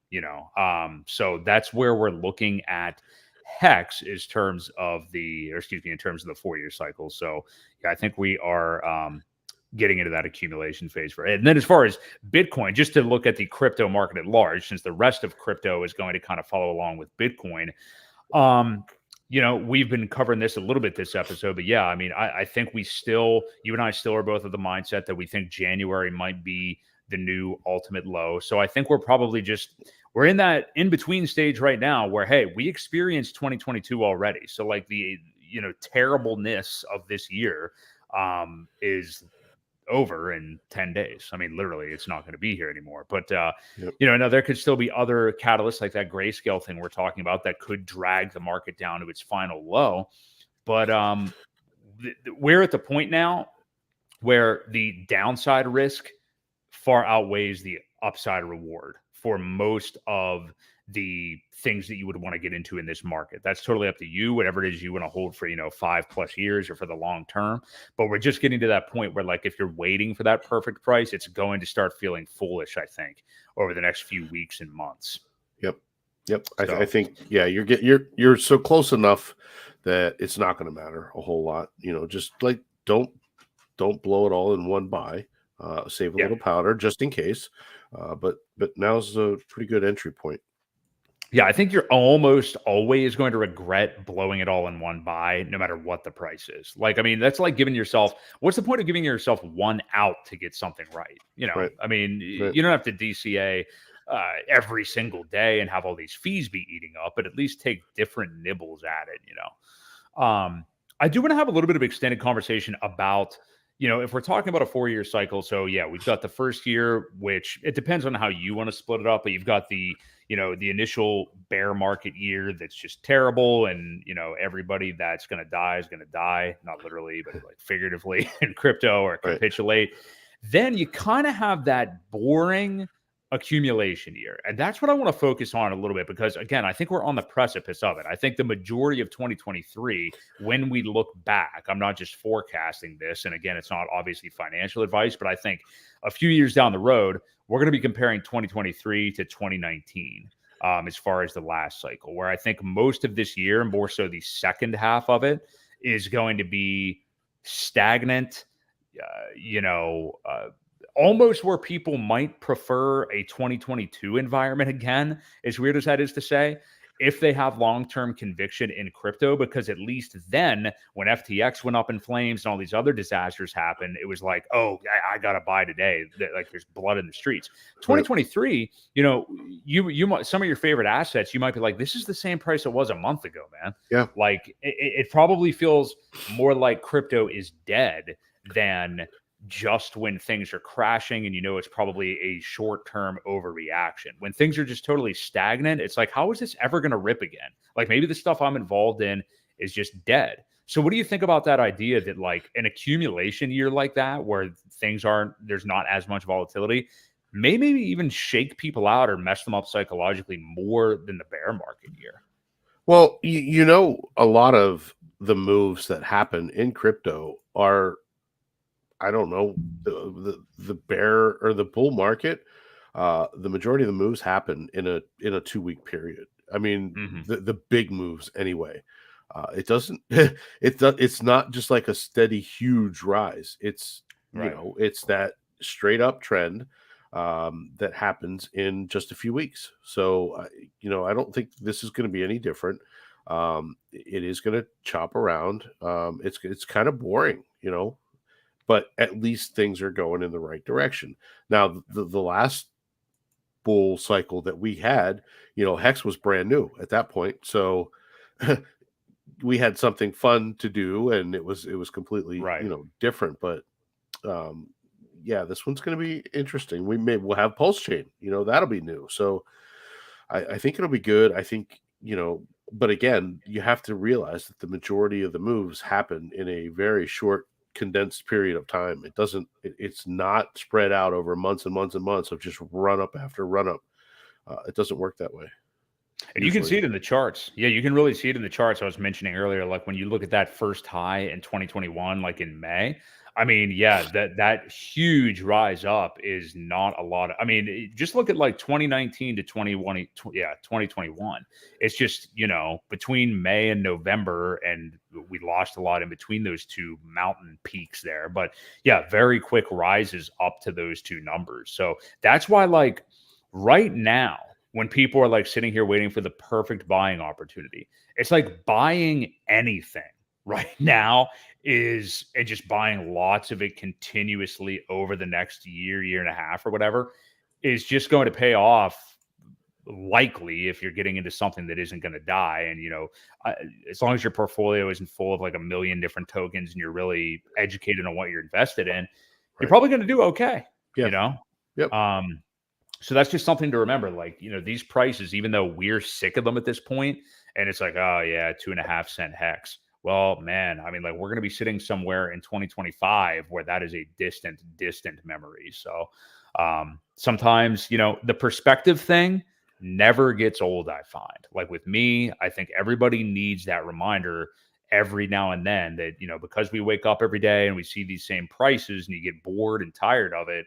So that's where we're looking at Hex is in terms of the 4-year cycle. So yeah, I think we are getting into that accumulation phase for it. And then as far as Bitcoin, just to look at the crypto market at large, since the rest of crypto is going to kind of follow along with Bitcoin. We've been covering this a little bit this episode, but yeah, I mean, I think you and I still are both of the mindset that we think January might be the new ultimate low. So I think we're in that in between stage right now where, hey, we experienced 2022 already. So like the, terribleness of this year is over in 10 days. I mean, literally it's not going to be here anymore, but Yep. now there could still be other catalysts like that grayscale thing we're talking about that could drag the market down to its final low. But we're at the point now where the downside risk far outweighs the upside reward for most of the things that you would want to get into in this market. That's totally up to you, whatever it is you want to hold for, 5+ years or for the long term. But we're just getting to that point where, like, if you're waiting for that perfect price, it's going to start feeling foolish, I think, over the next few weeks and months. Yep. So, I think, yeah, you're so close enough that it's not going to matter a whole lot. Just like don't blow it all in one buy. Save a yeah. little powder just in case. But now's a pretty good entry point. Yeah, I think you're almost always going to regret blowing it all in one buy, no matter what the price is. Like, I mean, that's like what's the point of giving yourself one out to get something right? Right. I mean, Right. you don't have to DCA every single day and have all these fees be eating up, but at least take different nibbles at it. I do want to have a little bit of extended conversation about, if we're talking about a 4-year cycle. So yeah, we've got the first year, which it depends on how you want to split it up, but you've got the initial bear market year that's just terrible. And, everybody that's going to die is going to die, not literally, but like figuratively in crypto or Right. capitulate. Then you kind of have that boring accumulation year. And that's what I want to focus on a little bit because, again, I think we're on the precipice of it. I think the majority of 2023, when we look back, I'm not just forecasting this. And again, it's not obviously financial advice, but I think a few years down the road, we're going to be comparing 2023 to 2019 as far as the last cycle, where I think most of this year, more so the second half of it, is going to be stagnant, you know, almost where people might prefer a 2022 environment again, as weird as that is to say, if they have long-term conviction in crypto, because at least then when FTX went up in flames and all these other disasters happened, it was like, oh, I got to buy today. Like there's blood in the streets. Right. 2023, you know, you might, some of your favorite assets, you might be like, this is the same price it was a month ago, man. Yeah. Like it probably feels more like crypto is dead than just when things are crashing and you know it's probably a short-term overreaction. When things are just totally stagnant, it's like, how is this ever going to rip again? Like maybe the stuff I'm involved in is just dead. So what do you think about that idea that like an accumulation year like that, where things aren't, there's not as much volatility, may maybe even shake people out or mess them up psychologically more than the bear market year? Well, you know, a lot of the moves that happen in crypto are, I don't know, the bear or the bull market. The majority of the moves happen in a 2 week period. I mean, Mm-hmm. the big moves anyway. It doesn't. It's not just like a steady huge rise. It's Right. it's that straight up trend that happens in just a few weeks. So I don't think this is going to be any different. It is going to chop around. It's kind of boring, but at least things are going in the right direction. Now, the last bull cycle that we had, Hex was brand new at that point, so we had something fun to do, and it was completely Right. different. But um, yeah, this one's going to be interesting. We'll have Pulse Chain, that'll be new. So I think it'll be good. I think but again, you have to realize that the majority of the moves happen in a very short condensed period of time. It's not spread out over months and months and months of just run up after run up. It doesn't work that way And you can usually. see it in the charts. Yeah, you can really see it in the charts I was mentioning earlier. Like when you look at that first high in 2021, like in May, I mean, yeah, that huge rise up is not a lot of, I mean, just look at like 2019 to 2020, yeah, 2021. It's just, between May and November, and we lost a lot in between those two mountain peaks there. But yeah, very quick rises up to those two numbers. So that's why, like, right now, when people are like sitting here waiting for the perfect buying opportunity, it's like buying anything right now is, and just buying lots of it continuously over the next year, year and a half or whatever, is just going to pay off likely if you're getting into something that isn't going to die. And, as long as your portfolio isn't full of like a million different tokens and you're really educated on what you're invested in, you're Right. probably going to do okay, Yeah. you know? Yep. So that's just something to remember. Like, these prices, even though we're sick of them at this point, and it's like, oh yeah, 2.5 cent hex. Well, man, I mean, like we're going to be sitting somewhere in 2025 where that is a distant, distant memory. So sometimes, the perspective thing never gets old, I find. Like with me, I think everybody needs that reminder every now and then that, because we wake up every day and we see these same prices and you get bored and tired of it,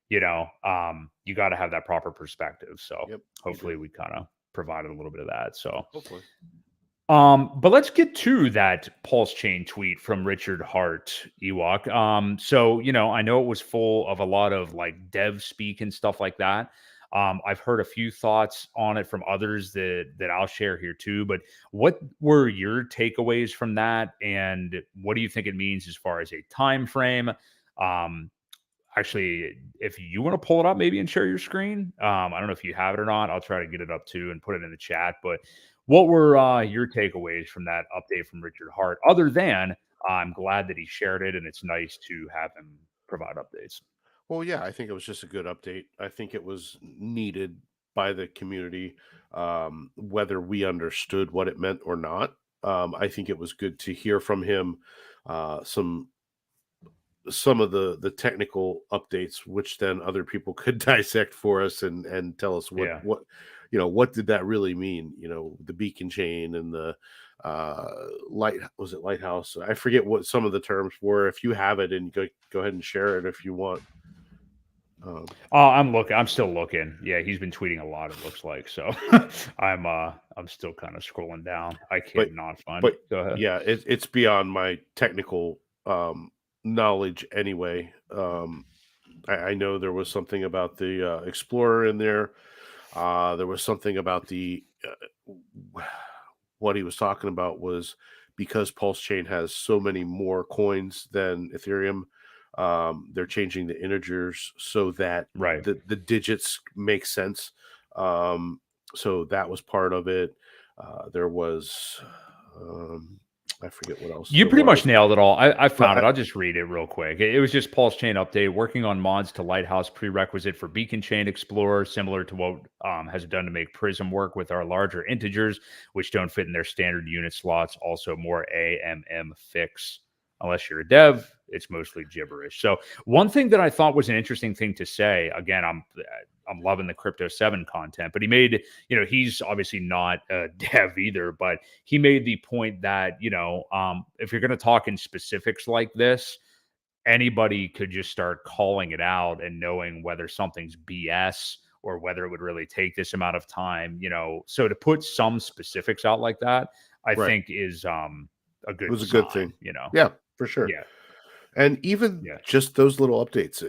you got to have that proper perspective. So Yep. You hopefully do. we kind of provided a little bit of that. So, Hopefully. but let's get to that pulse chain tweet from Richard Hart, Ewok. So, I know it was full of a lot of like dev speak and stuff like that. I've heard a few thoughts on it from others that I'll share here too. But what were your takeaways from that, and what do you think it means as far as a time frame? Actually, if you want to pull it up maybe and share your screen, I don't know if you have it or not. I'll try to get it up too and put it in the chat. But what were your takeaways from that update from Richard Hart? Other than I'm glad that he shared it, and it's nice to have him provide updates. Well, yeah, I think it was just a good update. I think it was needed by the community, whether we understood what it meant or not. I think it was good to hear from him some some of the technical updates, which then other people could dissect for us and tell us Yeah. what what did that really mean? The beacon chain and the light was it lighthouse? I forget what some of the terms were. If you have it, and go ahead and share it if you want. Oh, I'm looking. I'm still looking. Yeah, he's been tweeting a lot, it looks like. So I'm still kind of scrolling down. I but cannot find but it. Go ahead. yeah, it's beyond my technical knowledge anyway. I know there was something about the Explorer in there. There was something about the what he was talking about was because Pulse Chain has so many more coins than Ethereum. They're changing the integers so that Right. the digits make sense. Um, so that was part of it. There was I forget what else You there pretty much was, nailed it all. I but found it. I'll just read it real quick. It was just Pulse Chain update, working on mods to Lighthouse prerequisite for Beacon Chain Explorer, similar to what has done to make Prism work with our larger integers, which don't fit in their standard unit slots. Also, more AMM fix. Unless you're a dev, it's mostly gibberish. So one thing that I thought was an interesting thing to say. Again, I'm loving the Crypto 7 content, but he made, he's obviously not a dev either, but he made the point that, if you're going to talk in specifics like this, anybody could just start calling it out and knowing whether something's BS or whether it would really take this amount of time, So to put some specifics out like that, I right, think is a it good was a good thing. sign. Yeah, for sure. Yeah. And even Yeah. just those little updates,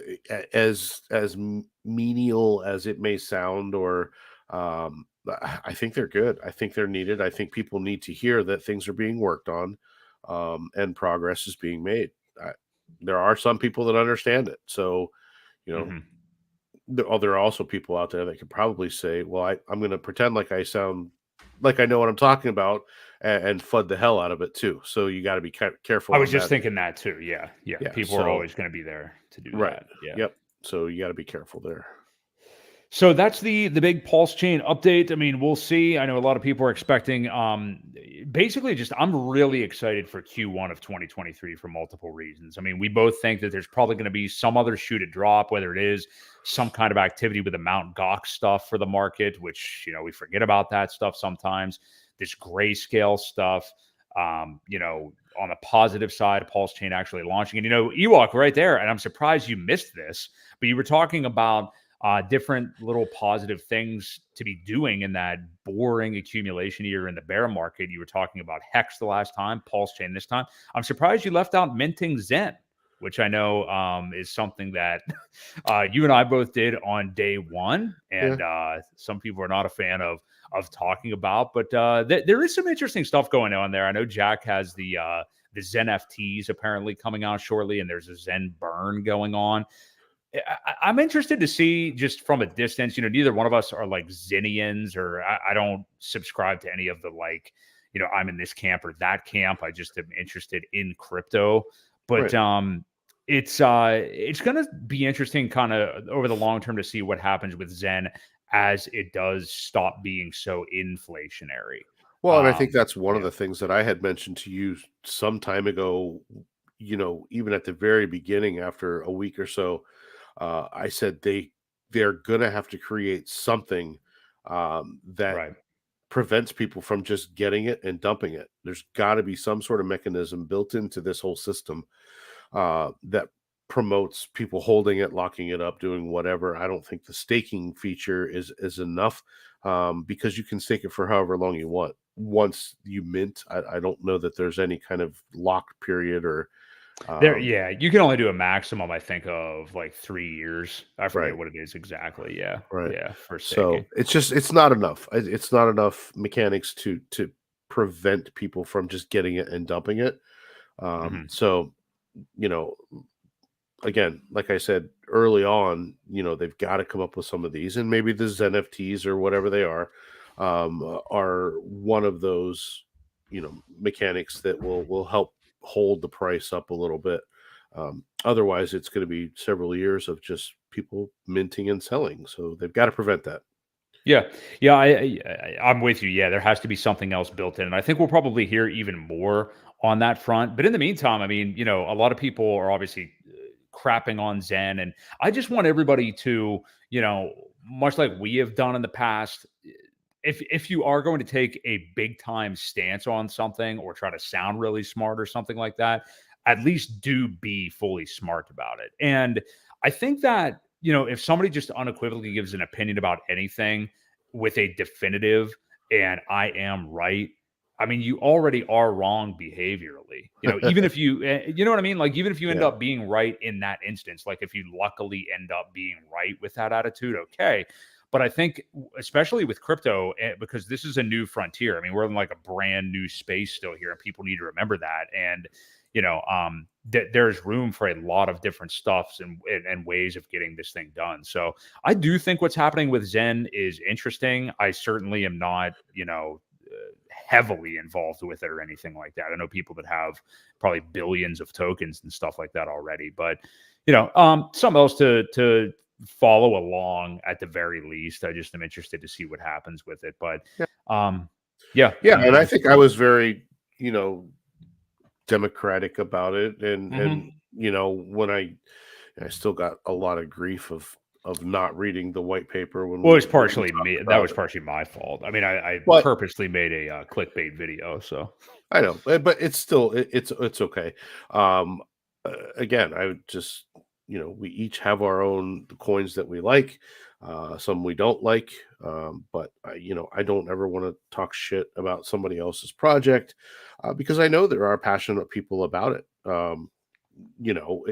menial as it may sound, or I think they're good. I think they're needed. I think people need to hear that things are being worked on, and progress is being made. I, there are some people that understand it. So, you know, Hmm. there are also people out there that could probably say, "Well, I'm going to pretend like I sound like I know what I'm talking about," and FUD the hell out of it too. So you got to be careful I was on just that. thinking that too. Yeah. Yeah. Yeah. People are So always going to be there to do right. that. Yeah. Yep. So you got to be careful there. So that's the big pulse chain update. I mean, we'll see. I know a lot of people are expecting basically just I'm really excited for Q1 of 2023 for multiple reasons. I mean, we both think that there's probably going to be some other shoe to drop, whether it is some kind of activity with the Mount Gox stuff for the market, which we forget about that stuff sometimes. This grayscale stuff. On the positive side, Pulse Chain actually launching. And Ewok right there, and I'm surprised you missed this, but you were talking about different little positive things to be doing in that boring accumulation year in the bear market. You were talking about Hex the last time, Pulse Chain this time. I'm surprised you left out minting Zen, which I know is something that you and I both did on day one, Yeah. and some people are not a fan of talking about. But there is some interesting stuff going on there. I know Jack has the Zen FTs apparently coming out shortly, and there's a Zen burn going on. I'm interested to see just from a distance. Neither one of us are like Zinnians, or I don't subscribe to any of the I'm in this camp or that camp. I just am interested in crypto, but Right. it's going to be interesting, kind of over the long term, to see what happens with Zen as it does stop being so inflationary. Well, and I think that's one of Yeah, the things that I had mentioned to you some time ago, even at the very beginning, after a week or so, I said they're gonna have to create something that right. prevents people from just getting it and dumping it. There's got to be some sort of mechanism built into this whole system that promotes people holding it, locking it up, doing whatever. I don't think the staking feature is enough, because you can stake it for however long you want. Once you mint, I don't know that there's any kind of lock period or um, Yeah, you can only do a maximum, I think, of like 3 years. I right, forget what it is exactly. Yeah, right. yeah, for staking. So it's not enough. It's not enough mechanics to prevent people from just getting it and dumping it. Mhm. So you know, again, like I said early on, they've got to come up with some of these, and maybe the NFTs or whatever they are one of those, mechanics that will help hold the price up a little bit. Otherwise, it's going to be several years of just people minting and selling. So they've got to prevent that. Yeah, yeah, I'm with you. Yeah, there has to be something else built in, and I think we'll probably hear even more on that front. But in the meantime, I mean, a lot of people are obviously crapping on Zen. And I just want everybody to, much like we have done in the past, if you are going to take a big time stance on something or try to sound really smart or something like that, at least do be fully smart about it. And I think that, if somebody just unequivocally gives an opinion about anything with a definitive and I am right, I mean, you already are wrong behaviorally. Even if you know what I mean? Like, even if you end Yeah. up being right in that instance, like if you luckily end up being right with that attitude, okay. But I think, especially with crypto, because this is a new frontier. I mean, we're in like a brand new space still here, and people need to remember that. And there's room for a lot of different stuffs and ways of getting this thing done. So I do think what's happening with Zen is interesting. I certainly am not, heavily involved with it or anything like that. I know people that have probably billions of tokens and stuff like that already, but something else to follow along at the very least. I just am interested to see what happens with it. But Yeah. Yeah. Yeah. And I think I was very, democratic about it. And, when I still got a lot of grief of not reading the white paper when Well, we it's partially me. That was it. partially my fault. I mean, I But purposely made a clickbait video. So I know, but it's still it's okay. Um, Again, I would just we each have our own coins that we like, some we don't like. But I don't ever want to talk shit about somebody else's project because I know there are passionate people about it. You know,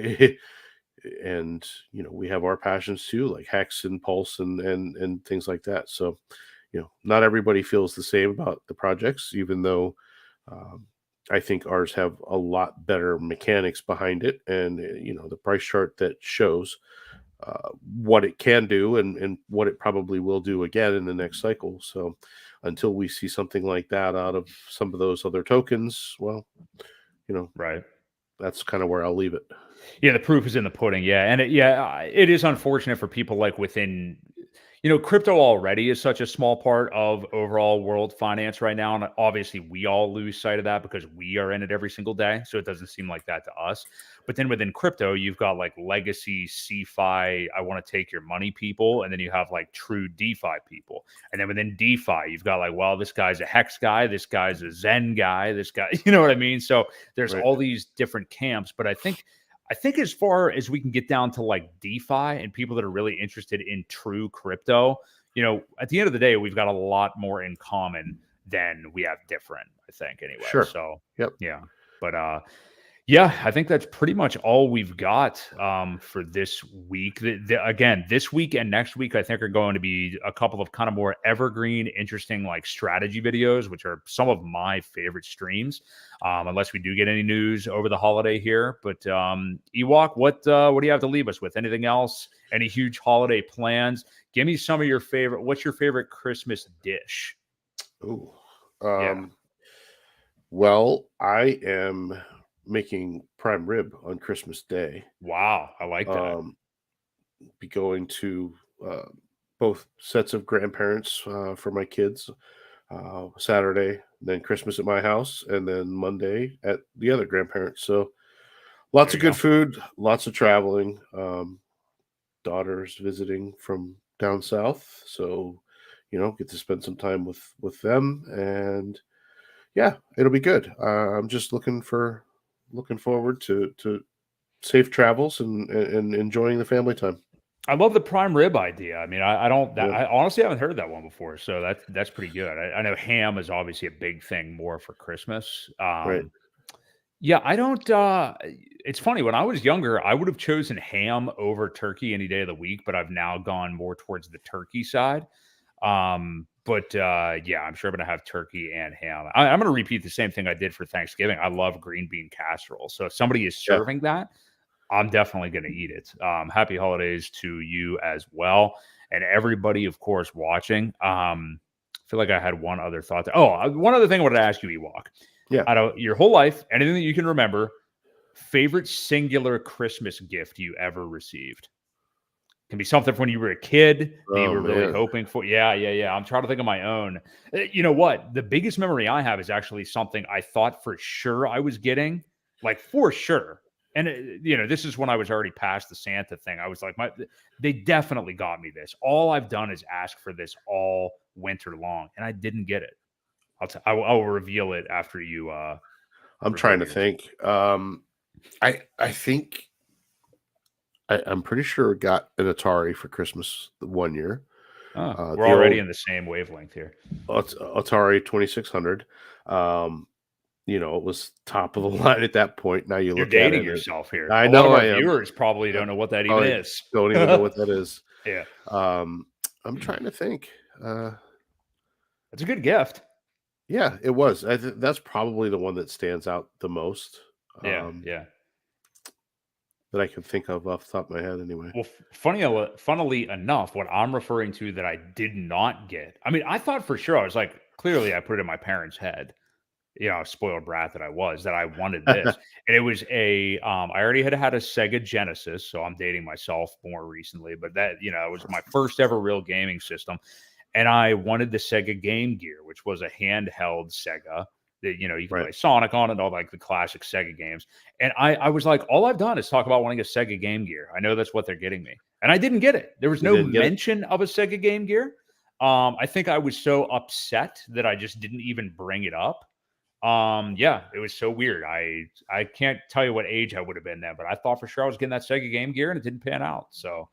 and we have our passions too, like Hex and Pulse and things like that. So not everybody feels the same about the projects, even though um, I think ours have a lot better mechanics behind it, and the price chart that shows what it can do and what it probably will do again in the next cycle. So until we see something like that out of some of those other tokens, well, right. that's kind of where I'll leave it. Yeah, the proof is in the pudding. Yeah, and it is unfortunate for people like within, crypto already is such a small part of overall world finance right now, and obviously we all lose sight of that because we are in it every single day. So it doesn't seem like that to us. But then within crypto, you've got like legacy CeFi, I want to take your money people, and then you have like true DeFi people, and then within DeFi, you've got like, well, this guy's a Hex guy, this guy's a Zen guy, this guy, you know what I mean? So there's Right. all these different camps, but I think as far as we can get down to like DeFi and people that are really interested in true crypto, at the end of the day, we've got a lot more in common than we have different, I think, anyway. Sure. So, Yep. yeah. But yeah, I think that's pretty much all we've got for this week. Again, this week and next week, I think are going to be a couple of kind of more evergreen, interesting like strategy videos, which are some of my favorite streams. Unless we do get any news over the holiday here, but Ewok, what do you have to leave us with? Anything else? Any huge holiday plans? Give me some of your favorite. What's your favorite Christmas dish? Ooh. Yeah. Well, I am making prime rib on Christmas Day. Wow, I like that. Be going to both sets of grandparents for my kids Saturday, then Christmas at my house, and then Monday at the other grandparents. So lots There of you good go. food, lots of traveling. Daughters visiting from down south, so get to spend some time with them, and yeah, it'll be good. I'm just looking forward to safe travels and enjoying the family time. I love the prime rib idea. I mean, I don't. Yeah, I honestly haven't heard that one before, so that's pretty good. I know ham is obviously a big thing more for Christmas. right. Yeah, I don't. It's funny when I was younger, I would have chosen ham over turkey any day of the week, but I've now gone more towards the turkey side. But yeah, I'm sure I'm gonna have turkey and ham. I'm gonna repeat the same thing I did for Thanksgiving. I love green bean casserole. So if somebody is Yeah, serving that, I'm definitely going to eat it. Happy holidays to you as well. And everybody, of course, watching. I feel like I had one other thought. One other thing I wanted to ask you, Ewok. yeah. Out of your whole life, anything that you can remember, favorite singular Christmas gift you ever received? Can be something from when you were a kid that you Oh were really man. hoping for. Yeah. I'm trying to think of my own. You know what? The biggest memory I have is actually something I thought for sure I was getting, like for sure. And this is when I was already past the Santa thing. I was like, they definitely got me this. All I've done is ask for this all winter long, and I didn't get it. I will reveal it after you. I'm trying to think. I think I'm pretty sure I got an Atari for Christmas one year. We're already in the same wavelength here. Atari 2600. It was top of the line at that point. Now you're dating yourself here. I know. A lot of our viewers probably don't know what that even is. Don't even know what that is. Yeah. I'm trying to think. That's a good gift. Yeah, it was. That's probably the one that stands out the most. Yeah. That I can think of off the top of my head, anyway. Well, funnily enough, what I'm referring to that I did not get. I mean, I thought for sure, I was like, clearly, I put it in my parents' head. Spoiled brat that I was, that I wanted this. And it was I already had a Sega Genesis, so I'm dating myself more recently, but that, it was my first ever real gaming system. And I wanted the Sega Game Gear, which was a handheld Sega that, you can play Sonic on it, all like the classic Sega games. And I was like, all I've done is talk about wanting a Sega Game Gear. I know that's what they're getting me. And I didn't get it. There was no mention of a Sega Game Gear. I think I was so upset that I just didn't even bring it up. It was so weird. I can't tell you what age I would have been then, but I thought for sure I was getting that Sega Game Gear, and it didn't pan out. So,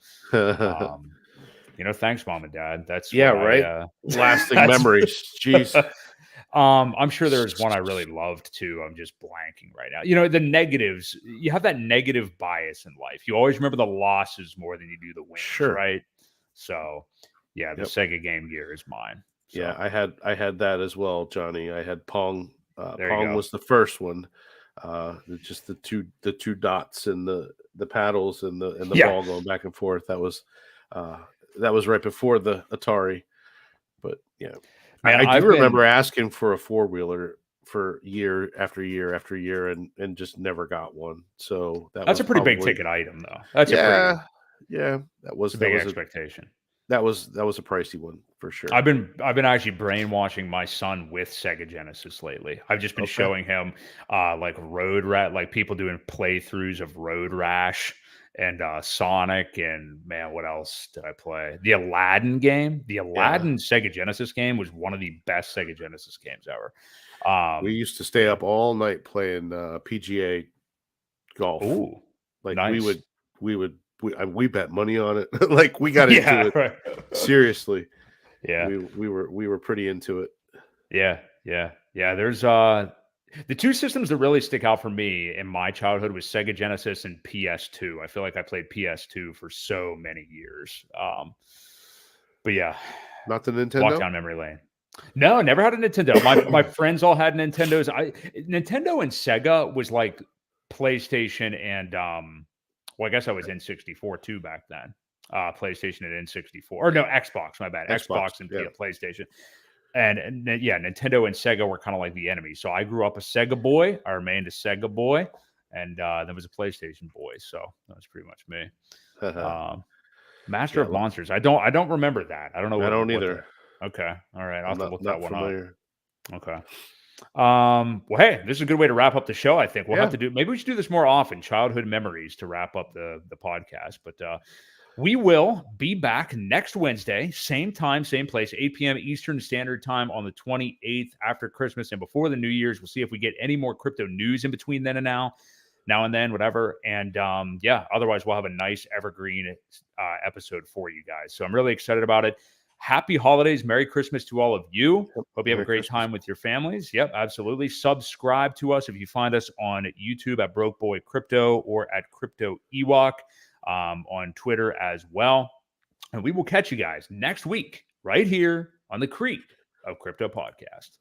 thanks, Mom and Dad. That's right. Lasting memories. Jeez. I'm sure there's one I really loved too. I'm just blanking right now. The negatives. You have that negative bias in life. You always remember the losses more than you do the wins, right? So, the Sega Game Gear is mine. So. Yeah, I had that as well, Johnny. I had Pong. Pong was the first one. Just the two dots and the paddles and the ball going back and forth. That was right before the Atari. But yeah, man, I do remember asking for a 4-wheeler for year after year after year and just never got one. So that's a pretty big ticket item, though. That's that was a big expectation. That was a pricey one for sure. I've been actually brainwashing my son with Sega Genesis lately. I've just been showing him like Road Rash, like people doing playthroughs of Road Rash and Sonic, and man, what else did I play? The Aladdin game. The Aladdin Sega Genesis game was one of the best Sega Genesis games ever. We used to stay up all night playing PGA golf. Ooh, like nice. we bet money on it. Like we got into it. Right. Seriously. Yeah. We were pretty into it. Yeah. There's the two systems that really stick out for me in my childhood was Sega Genesis and PS2. I feel like I played PS2 for so many years. But yeah. Not the Nintendo? Walk down memory lane. No, never had a Nintendo. My friends all had Nintendos. Nintendo and Sega was like PlayStation and well, I guess I was N64 too back then. PlayStation and N64. Or no, Xbox, my bad. Xbox and PlayStation. And Nintendo and Sega were kind of like the enemy. So I grew up a Sega boy. I remained a Sega boy. And then was a PlayStation boy. So that was pretty much me. Master of Monsters. I don't remember that. I don't know. I don't either. Okay. All right. I'll have to look that one up. Okay. Well, hey, this is a good way to wrap up the show. I think we'll have to maybe we should do this more often. Childhood memories to wrap up the podcast. But we will be back next Wednesday, same time, same place, 8 p.m. Eastern Standard Time on the 28th after Christmas and before the New Year's. We'll see if we get any more crypto news in between then and now and then, whatever. And otherwise we'll have a nice evergreen episode for you guys. So I'm really excited about it. Happy holidays. Merry Christmas to all of you. Hope you have a great time with your families. Yep, absolutely. Subscribe to us if you find us on YouTube at Broke Boy Crypto or at Crypto Ewok, on Twitter as well. And we will catch you guys next week right here on the Creed of Crypto Podcast.